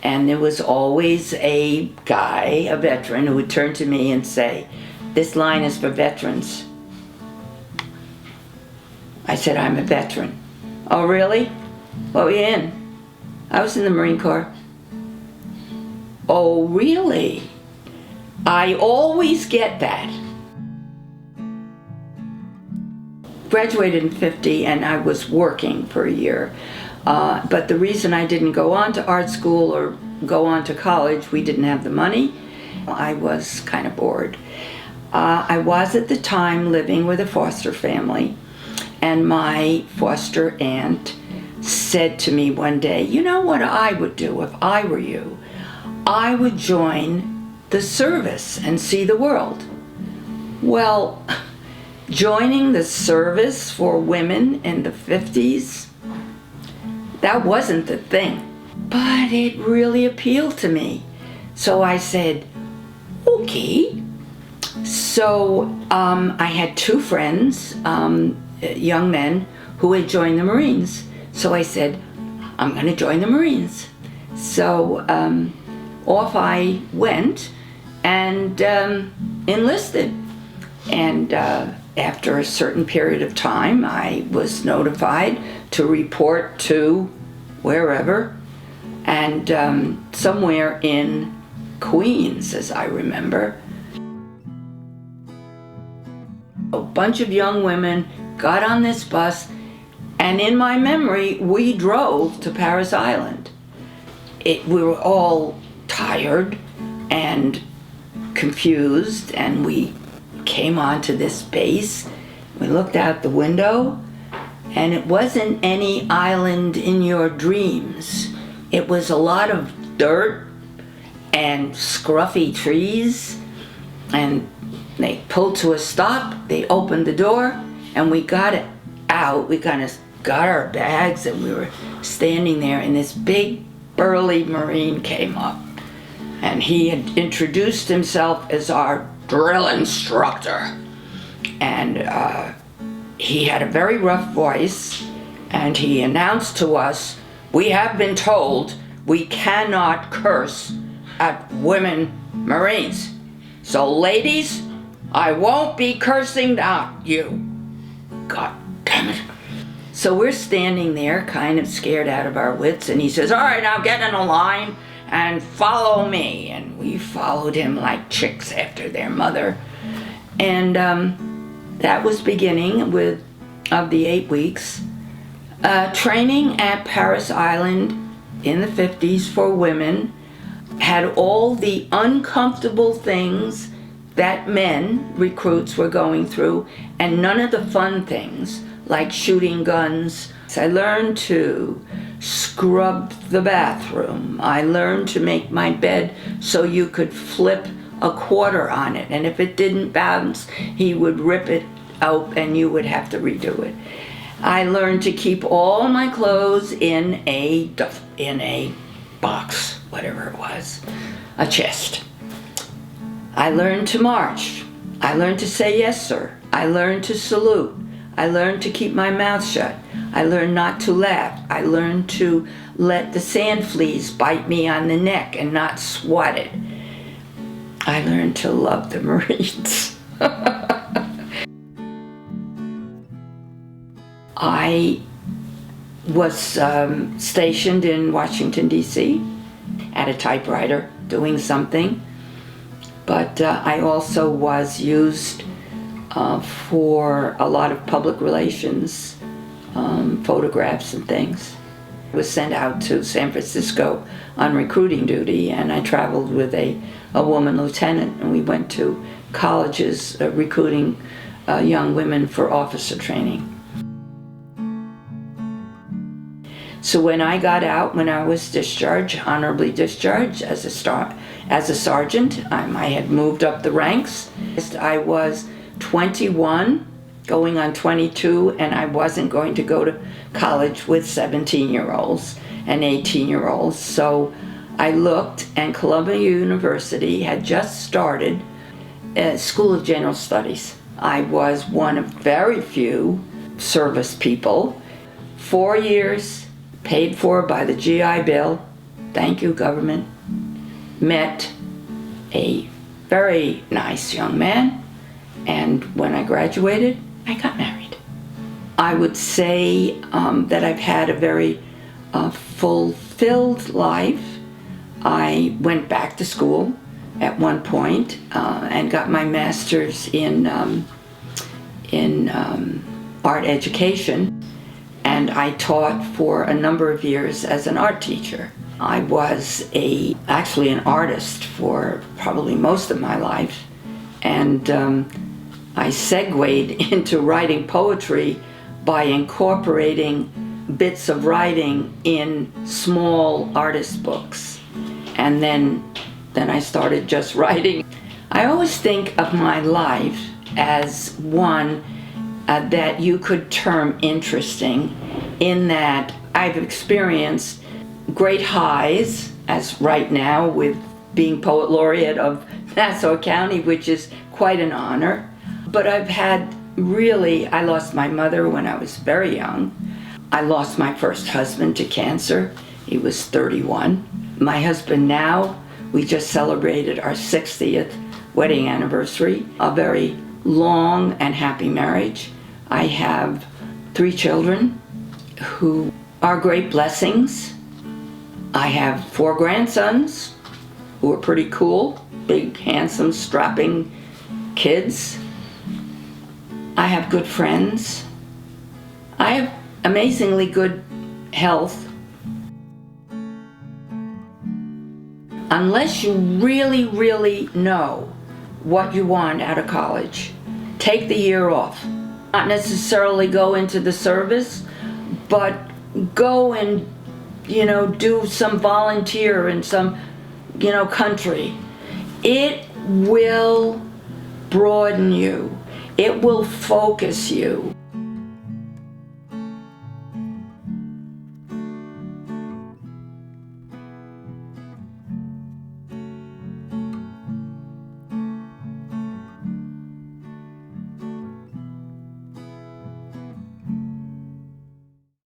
And there was always a guy, a veteran, who would turn to me and say, "This line is for veterans." I said, "I'm a veteran." "Oh, really? What were you in?" "I was in the Marine Corps." "Oh, really?" I always get that. Graduated in '50 and I was working for a year. But the reason I didn't go on to art school or go on to college, we didn't have the money. I was kind of bored. I was at the time living with a foster family, and my foster aunt said to me one day, "You know what I would do if I were you? I would join the service and see the world." Well, joining the service for women in the 50s, that wasn't the thing. But it really appealed to me. So I said, okay. So I had two friends, young men, who had joined the Marines. So I said, I'm going to join the Marines. So off I went and enlisted. And after a certain period of time, I was notified to report to wherever, and somewhere in Queens, as I remember. A bunch of young women got on this bus, and in my memory, we drove to Paris Island. We were all tired and confused, and we came onto this base. We looked out the window, and it wasn't any island in your dreams. It was a lot of dirt and scruffy trees, and they pulled to a stop. They opened the door, and we got it out. We kind of got our bags, and we were standing there, and this big burly Marine came up, and he had introduced himself as our drill instructor, and he had a very rough voice, and he announced to us, "We have been told we cannot curse at women Marines. So ladies, I won't be cursing at you." God damn it. So we're standing there kind of scared out of our wits, and he says, "All right, now get in a line and follow me." And we followed him like chicks after their mother. And that was beginning of the 8 weeks. Training at Paris Island in the 50s for women had all the uncomfortable things that men, recruits, were going through, and none of the fun things like shooting guns. I learned to scrub the bathroom. I learned to make my bed so you could flip a quarter on it, and if it didn't bounce, he would rip it out and you would have to redo it. I learned to keep all my clothes in a box, whatever it was, a chest. I learned to march. I learned to say yes, sir. I learned to salute. I learned to keep my mouth shut. I learned not to laugh. I learned to let the sand fleas bite me on the neck and not swat it. I learned to love the Marines. I was stationed in Washington, D.C. at a typewriter doing something, but I also was used for a lot of public relations, photographs and things. I was sent out to San Francisco on recruiting duty, and I traveled with a woman lieutenant, and we went to colleges recruiting young women for officer training. So when I got out, when I was discharged, honorably discharged as a sergeant, I had moved up the ranks. I was 21, going on 22, and I wasn't going to go to college with 17-year-olds and 18-year-olds. So I looked, and Columbia University had just started a School of General Studies. I was one of very few service people. 4 years, paid for by the GI Bill, thank you, government. Met a very nice young man, and when I graduated, I got married. I would say that I've had a very fulfilled life. I went back to school at one point and got my master's in art education, and I taught for a number of years as an art teacher. I was actually an artist for probably most of my life, and I segued into writing poetry by incorporating bits of writing in small artist books. And then I started just writing. I always think of my life as one that you could term interesting, in that I've experienced great highs, as right now with being Poet Laureate of Nassau County, which is quite an honor. But I've had I lost my mother when I was very young. I lost my first husband to cancer. He was 31. My husband now, we just celebrated our 60th wedding anniversary, a very long and happy marriage. I have 3 children who are great blessings. I have 4 grandsons who are pretty cool, big, handsome, strapping kids. I have good friends. I have amazingly good health. Unless you really, really know what you want out of college, take the year off. Not necessarily go into the service, but go and, do some volunteer in some, country. It will broaden you. It will focus you.